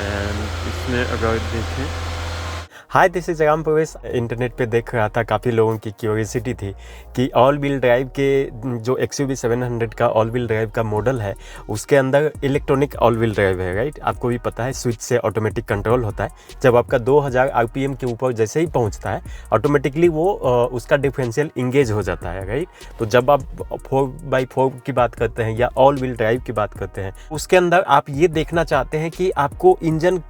And इसमें अगर देखें, हाय दिस इज राम प्रवेश। इंटरनेट पे देख रहा था, काफ़ी लोगों की क्यूरियोसिटी थी कि ऑल व्हील ड्राइव के जो XUV 700 का ऑल व्हील ड्राइव का मॉडल है उसके अंदर इलेक्ट्रॉनिक ऑल व्हील ड्राइव है, राइट। आपको भी पता है स्विच से ऑटोमेटिक कंट्रोल होता है। जब आपका 2000 RPM के ऊपर जैसे ही पहुंचता है ऑटोमेटिकली वो उसका डिफरेंशियल इंगेज हो जाता है, राइट। तो जब आप 4x4 की बात करते हैं या ऑल व्हील ड्राइव की बात करते हैं उसके अंदर आप ये देखना चाहते हैं कि आपको इंजन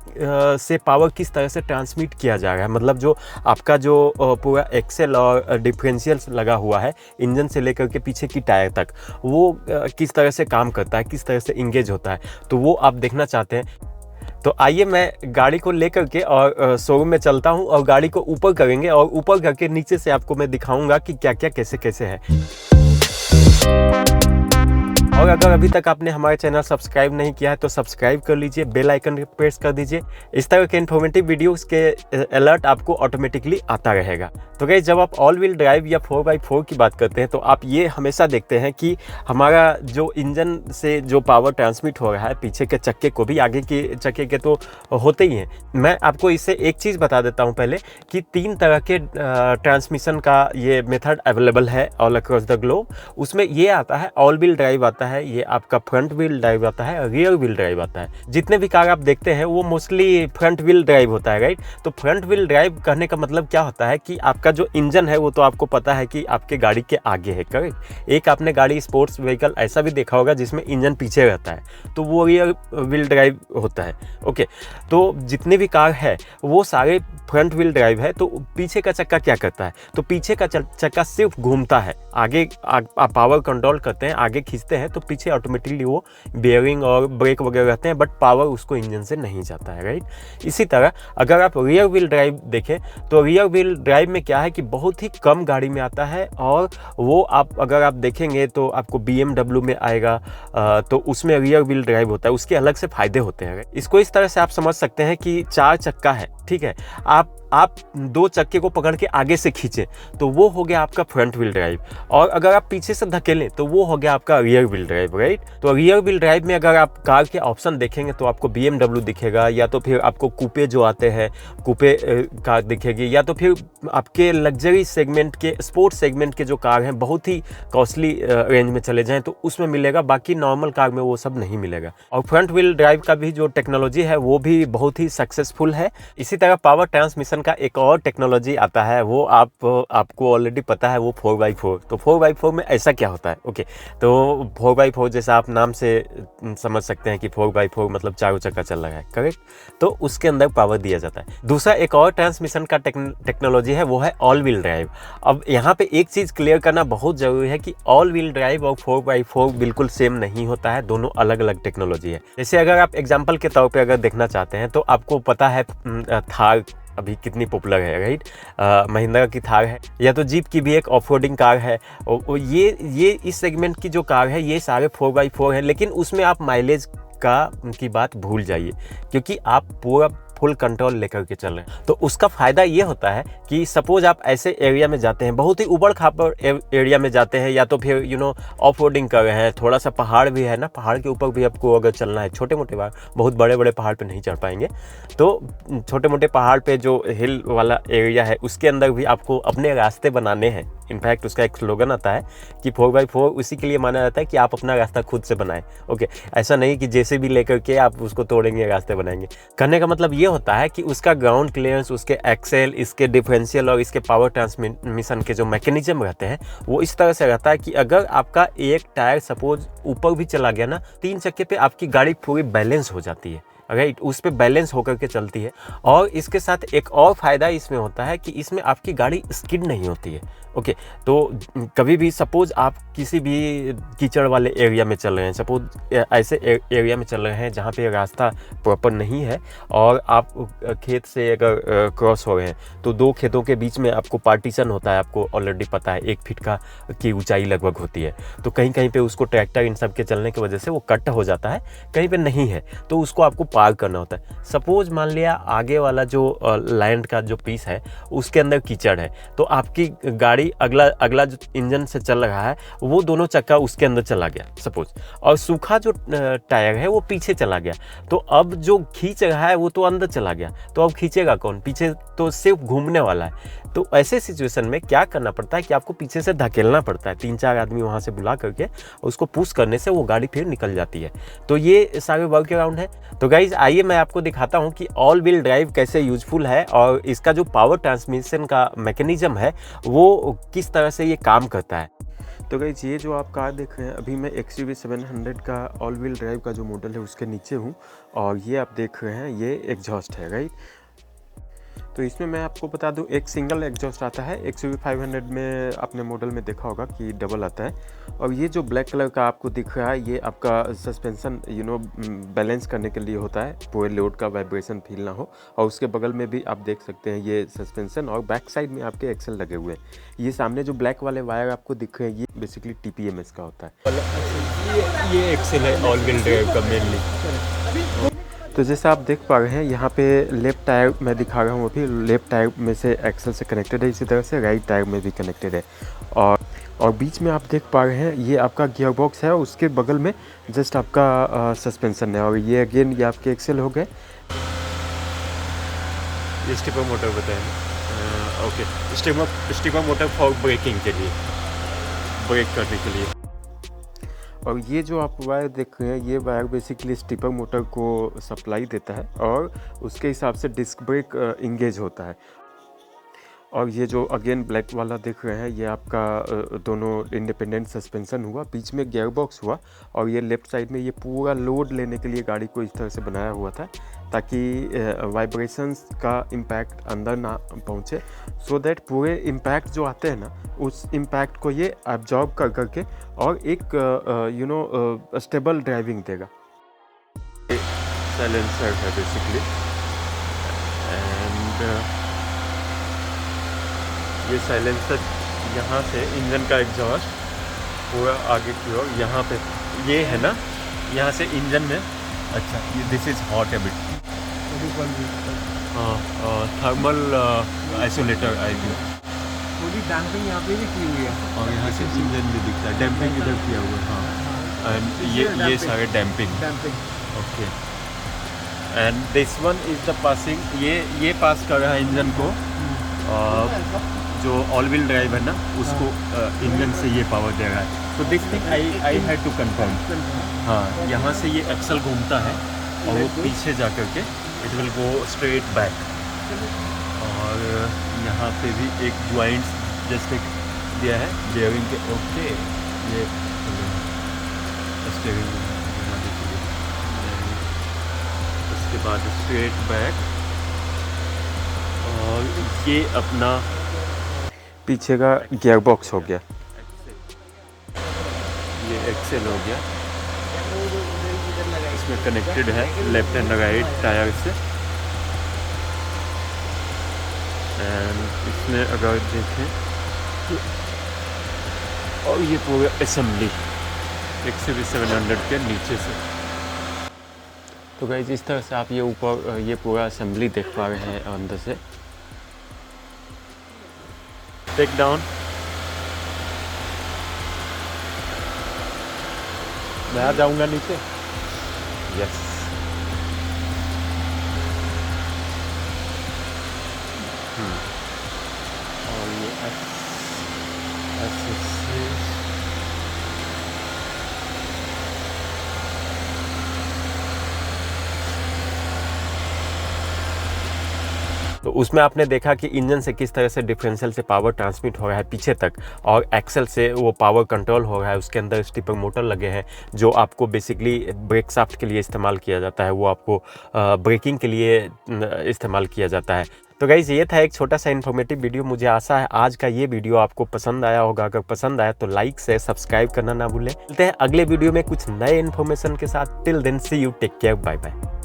से पावर किस तरह से ट्रांसमिट किया जा रहा है। मतलब जो आपका जो पूरा एक्सेल और डिफरेंशियल लगा हुआ है इंजन से लेकर के पीछे की टायर तक, वो किस तरह से काम करता है, किस तरह से इंगेज होता है, तो वो आप देखना चाहते हैं। तो आइए मैं गाड़ी को लेकर के और शोरूम में चलता हूं और गाड़ी को ऊपर करेंगे और ऊपर करके नीचे से आपको मैं दिखाऊंगा कि क्या क्या कैसे कैसे है। और अगर अभी तक आपने हमारे चैनल सब्सक्राइब नहीं किया है तो सब्सक्राइब कर लीजिए, बेल आइकन प्रेस कर दीजिए। इस तरह के इन्फॉर्मेटिव वीडियोस के अलर्ट आपको ऑटोमेटिकली आता रहेगा। तो गाइस, जब आप ऑल व्हील ड्राइव या 4x4 की बात करते हैं तो आप ये हमेशा देखते हैं कि हमारा जो इंजन से जो पावर ट्रांसमिट हो रहा है पीछे के चक्के को भी, आगे के चक्के के तो होते ही हैं। मैं आपको इससे एक चीज़ बता देता हूँ पहले कि 3 तरह के ट्रांसमिशन का ये मेथड अवेलेबल है ऑल अक्रॉस द ग्लोब। उसमें ये आता है ऑल व्हील ड्राइव आता है, ये आपका फ्रंट व्हील ड्राइव आता है, रियर व्हील ड्राइव आता है। जितने भी कार आप देखते हैं वो मोस्टली फ्रंट व्हील ड्राइव होता है, राइट। तो फ्रंट व्हील ड्राइव कहने का मतलब क्या होता है कि आपका जो इंजन है वो तो आपको पता है कि आपके गाड़ी के आगे है, करेक्ट। एक आपने गाड़ी स्पोर्ट्स व्हीकल ऐसा भी देखा होगा जिसमें इंजन पीछे रहता है, तो वो रियर व्हील ड्राइव होता है, ओके। तो जितने भी कार है वो सारे फ्रंट व्हील ड्राइव है। तो पीछे का चक्का क्या करता है, तो पीछे का चक्का सिर्फ घूमता है, आगे आप पावर कंट्रोल करते हैं, आगे खींचते हैं तो पीछे ऑटोमेटिकली वो बेयरिंग और ब्रेक वगैरह रहते हैं, बट पावर उसको इंजन से नहीं जाता है, राइट। इसी तरह अगर आप रियर व्हील ड्राइव देखें तो रियर व्हील ड्राइव में क्या है कि बहुत ही कम गाड़ी में आता है और वो आप अगर आप देखेंगे तो आपको BMW में आएगा, तो उसमें रियर व्हील ड्राइव होता है, उसके अलग से फायदे होते हैं। इसको इस तरह से आप समझ सकते हैं कि 4 चक्का है, ठीक है। आप 2 चक्के को पकड़ के आगे से खींचे तो वो हो गया आपका फ्रंट व्हील ड्राइव, और अगर आप पीछे से धकेलें तो वो हो गया आपका रियर व्हील ड्राइव, राइट। तो रियर व्हील ड्राइव में अगर आप कार के ऑप्शन देखेंगे तो आपको BMW दिखेगा, या तो फिर आपको कूपे जो आते हैं कूपे कार दिखेगी, या तो फिर आपके लग्जरी सेगमेंट के, स्पोर्ट्स सेगमेंट के जो कार हैं बहुत ही कॉस्टली रेंज में चले जाएँ तो उसमें मिलेगा, बाकी नॉर्मल कार में वो सब नहीं मिलेगा। और फ्रंट व्हील ड्राइव का भी जो टेक्नोलॉजी है वो भी बहुत ही सक्सेसफुल है। इसी तरह पावर ट्रांसमिशन का एक और टेक्नोलॉजी आता है, वो आपको ऑलरेडी पता है, वो 4x4। तो 4x4 में ऐसा क्या होता है, ओके। तो 4x4 जैसा आप नाम से समझ सकते हैं कि 4x4 मतलब चारों चक्का चल रहा है, करेक्ट। तो उसके अंदर पावर दिया जाता है। दूसरा एक और ट्रांसमिशन का टेक्नोलॉजी है वो है ऑल व्हील ड्राइव। अब यहाँ पे एक चीज़ क्लियर करना बहुत ज़रूरी है कि ऑल व्हील ड्राइव और 4x4 बिल्कुल सेम नहीं होता है, दोनों अलग अलग टेक्नोलॉजी है। जैसे अगर आप एग्जाम्पल के तौर पर अगर देखना चाहते हैं तो आपको पता है थार अभी कितनी पॉपुलर है, राइट। महिंद्रा की थार है, या तो जीप की भी एक ऑफ रोडिंग कार है। और ये इस सेगमेंट की जो कार है ये सारे 4x4 है, लेकिन उसमें आप माइलेज की बात भूल जाइए क्योंकि आप पूरा फुल कंट्रोल लेकर के चल रहे हैं। तो उसका फ़ायदा ये होता है कि सपोज आप ऐसे एरिया में जाते हैं, बहुत ही उबड़ खाबड़ एरिया में जाते हैं, या तो फिर ऑफ रोडिंग कर रहे हैं, थोड़ा सा पहाड़ भी है ना, पहाड़ के ऊपर भी आपको अगर चलना है, छोटे मोटे पहाड़, बहुत बड़े बड़े पहाड़ पे नहीं चढ़ पाएंगे, तो छोटे मोटे पहाड़ पे जो हिल वाला एरिया है उसके अंदर भी आपको अपने रास्ते बनाने हैं। इनफैक्ट उसका एक स्लोगन आता है कि 4x4 उसी के लिए माना जाता है कि आप अपना रास्ता खुद से बनाएं, ओके। ऐसा नहीं कि जैसे भी लेकर के आप उसको तोड़ेंगे रास्ते बनाएंगे। कहने का मतलब ये होता है कि उसका ग्राउंड क्लियरेंस, उसके एक्सेल, इसके डिफरेंशियल और इसके पावर ट्रांसमिशन के जो मैकेनिज्म रहते हैं वो इस तरह से रहता है कि अगर आपका एक टायर सपोज ऊपर भी चला गया ना, 3 चक्के पे आपकी गाड़ी पूरी बैलेंस हो जाती है, राइट। उस पर बैलेंस होकर के चलती है। और इसके साथ एक और फायदा इसमें होता है कि इसमें आपकी गाड़ी स्किड नहीं होती है, ओके। तो कभी भी सपोज आप किसी भी कीचड़ वाले एरिया में चल रहे हैं, सपोज ऐसे एरिया में चल रहे हैं जहाँ पे रास्ता प्रॉपर नहीं है और आप खेत से अगर क्रॉस हो रहे हैं तो 2 खेतों के बीच में आपको पार्टीशन होता है, आपको ऑलरेडी पता है 1 फीट की ऊंचाई लगभग होती है। तो कहीं कहीं पे उसको ट्रैक्टर इन सब के चलने की वजह से वो कट हो जाता है, कहीं पे नहीं है तो उसको आपको पार करना होता है। सपोज मान लिया आगे वाला जो लैंड का जो पीस है उसके अंदर कीचड़ है, तो आपकी गाड़ी गाड़ी अगला जो इंजन से चल रहा है वो दोनों चक्का उसके अंदर चला गया सपोज, और सूखा जो टायर है वो पीछे चला गया, तो अब जो खींच रहा है वो तो अंदर चला गया, तो अब खींचेगा कौन? पीछे तो सिर्फ घूमने वाला है। तो ऐसे सिचुएशन में क्या करना पड़ता है कि आपको पीछे से धकेलना पड़ता है, 3-4 आदमी वहाँ से बुला करके उसको पुश करने से वो गाड़ी फिर निकल जाती है। तो ये सारे वर्क अराउंड है। तो गाइज आइए मैं आपको दिखाता हूँ कि ऑल व्हील ड्राइव कैसे यूजफुल है और इसका जो पावर ट्रांसमिशन का मैकेनिज्म है वो किस तरह से ये काम करता है। तो गाइज ये जो आप कार देख रहे हैं, अभी मैं XUV 700 का ऑल व्हील ड्राइव का जो मॉडल है उसके नीचे हूँ, और ये आप देख रहे हैं ये एग्जॉस्ट है राइट। तो इसमें मैं आपको बता दूं एक सिंगल एग्जॉस्ट आता है। XUV 500 में आपने मॉडल में देखा होगा कि डबल आता है। और ये जो ब्लैक कलर का आपको दिख रहा है ये आपका सस्पेंशन बैलेंस करने के लिए होता है, पूरे लोड का वाइब्रेशन फील ना हो। और उसके बगल में भी आप देख सकते हैं ये सस्पेंशन, और बैक साइड में आपके एक्सेल लगे हुए हैं। ये सामने जो ब्लैक वाले वायर आपको दिख रहे हैं ये बेसिकली TPMS का होता है। ये एक्सेल है ऑल व्हील ड्राइव का मेनली। तो जैसा आप देख पा रहे हैं यहाँ पे लेफ्ट टायर मैं दिखा रहा हूँ, अभी लेफ्ट टायर में से एक्सेल से कनेक्टेड है, इसी तरह से राइट टायर में भी कनेक्टेड है। और बीच में आप देख पा रहे हैं ये आपका गियर बॉक्स है, उसके बगल में जस्ट आपका सस्पेंशन है, और ये अगेन ये आपके एक्सेल हो गए। ये स्टीपर मोटर बताएं। Okay, stepper motor for braking के लिए, ब्रेक करने के लिए। और ये जो आप वायर देख रहे हैं ये वायर बेसिकली स्टीपर मोटर को सप्लाई देता है और उसके हिसाब से डिस्क ब्रेक इंगेज होता है। और ये जो अगेन ब्लैक वाला देख रहे हैं ये आपका दोनों इंडिपेंडेंट सस्पेंशन हुआ, बीच में गियर बॉक्स हुआ, और ये लेफ्ट साइड में ये पूरा लोड लेने के लिए गाड़ी को इस तरह से बनाया हुआ था ताकि वाइब्रेशंस का इम्पैक्ट अंदर ना पहुँचे, सो दैट पूरे इम्पैक्ट जो आते हैं ना उस इम्पैक्ट को ये एब्जॉर्ब कर करके और एक स्टेबल ड्राइविंग देगा। साइलेंसर है बेसिकली, एंड ये साइलेंसर यहाँ से इंजन का एग्जॉस्ट पूरा आगे की ओर यहाँ पे ये है ना, यहाँ से इंजन में। अच्छा, ये दिस इज हॉट है बिट। हाँ, थर्मल आइसोलेटर आई थिंक। थोड़ी डैम्पिंग यहाँ पे भी की हुई है, और यहाँ से इंजन भी दिखता है, डैम्पिंग इधर किया हुआ है। हाँ, एंड ये सारे damping. Okay, and this one is the passing, ये पास कर रहा है इंजन को, जो ऑल व्हील ड्राइव है ना उसको इंजन से ये पावर दे रहा है। तो this thing I had to confirm. हाँ, यहाँ से ये एक्सल घूमता है और वो पीछे जा कर के it will go straight back, और यहाँ पे भी एक ज्वाइंट जैसे दिया है बेयरिंग के। ओके, ये स्टीयरिंग घुमाने के लिए, उसके बाद स्ट्रेट बैक, और ये अपना पीछे का गियर बॉक्स हो गया, ये एक्सेल हो गया, इसमें कनेक्टेड है लेफ्ट एंड राइट टायर से। एंड इसमें अगर देखें तो, और ये पूरा असेंबली XUV 700 के नीचे से। तो गाइस इस तरह से आप ये ऊपर ये पूरा असेंबली देख पा रहे हैं अंदर से। टेक डाउन, मैं आ जाऊंगा नीचे। यस, और ये तो उसमें आपने देखा कि इंजन से किस तरह से डिफरेंशियल से पावर ट्रांसमिट हो रहा है पीछे तक, और एक्सेल से वो पावर कंट्रोल हो रहा है। उसके अंदर स्टीपर मोटर लगे हैं जो आपको बेसिकली ब्रेक शाफ्ट के लिए इस्तेमाल किया जाता है, वो आपको ब्रेकिंग के लिए इस्तेमाल किया जाता है। तो गाइज़ ये था एक छोटा सा इन्फॉर्मेटिव वीडियो। मुझे आशा है आज का ये वीडियो आपको पसंद आया होगा। अगर पसंद आया तो लाइक से सब्सक्राइब करना ना भूलें। मिलते हैं अगले वीडियो में कुछ नए इन्फॉर्मेशन के साथ। Till then see you, take care, bye bye.